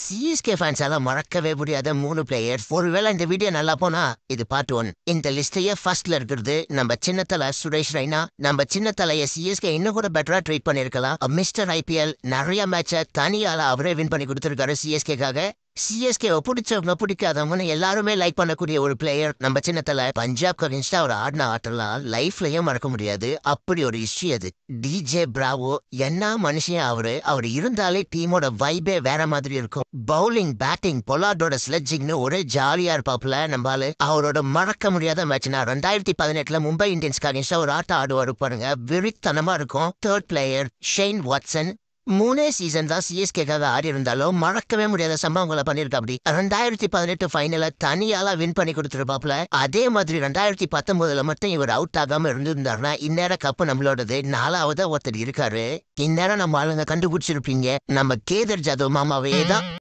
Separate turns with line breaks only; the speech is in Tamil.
சிஎஸ்கே ஃபேன்ஸால மறக்கவே முடியாத 3 பிளேயர்ஸ். ஒருவேளை இந்த வீடியோ நல்லா போனா இது பார்ட் 1. இந்த லிஸ்டையே ஃபர்ஸ்ட்ல இருக்கிறது நம்ம சின்னத்தலை சுரேஷ் ரெய்னா. நம்ம சின்னத்தலைய சிஎஸ்கே இன்னும் கூட பெட்டரா ட்ரீட் பண்ணிருக்கலாம். மிஸ்டர் ஐபிஎல் நிறைய மேட்சை தனியால அவரே வின் பண்ணி கொடுத்திருக்காரு சிஎஸ்கேக்காக. சிஎஸ்கே பிடிச்சவங்க பிடிக்காதவங்கன்னு எல்லாருமே லைக் பண்ணக்கூடிய ஒரு பிளேயர் நம்ம சின்னத்தலை. பஞ்சாப் அகேன்ஸ்டா அவர் ஆடின ஆட்டெல்லாம் லைஃப்லயே மறக்க முடியாது. அப்படி ஒரு ஹிஸ்டரி அது. டிஜே பிராவோ என்ன மனுஷன் அவர் இருந்தாலே டீமோட வைபே வேற மாதிரி இருக்கும். பவுலிங் பேட்டிங் பொலார்டோட ஸ்லெட்ஜிங்னு ஒரே ஜாலியா இருப்பாப்புல நம்பாலு. அவரோட மறக்க முடியாத மேட்ச்னா 2018 மும்பை இந்தியன்ஸ்க்கு அகேன்ஸ்டா ஒரு ஆட்டம் ஆடுவாரு பாருங்க, வெறித்தனமா இருக்கும். Third player Shane Watson. 3 season தான் சிஎஸ்கேக்காக ஆடி இருந்தாலும் மறக்கவே முடியாத சம்பவங்களை பண்ணிருக்கா. அப்படி 2018 ஃபைனல தனியால வின் பண்ணி கொடுத்துருப்பாப்ல. அதே மாதிரி 2019 மட்டும் இவர் அவுட் ஆகாம இருந்திருந்தாருன்னா இந்நேரம் கப்பு நம்மளோடது. 4வது ஒருத்தர் இருக்காரு. இந்நேரம் நம்ம ஆளுங்க கண்டுபிடிச்சிருப்பீங்க, நம்ம கேதர் ஜாதவ் மாமாவே தான்.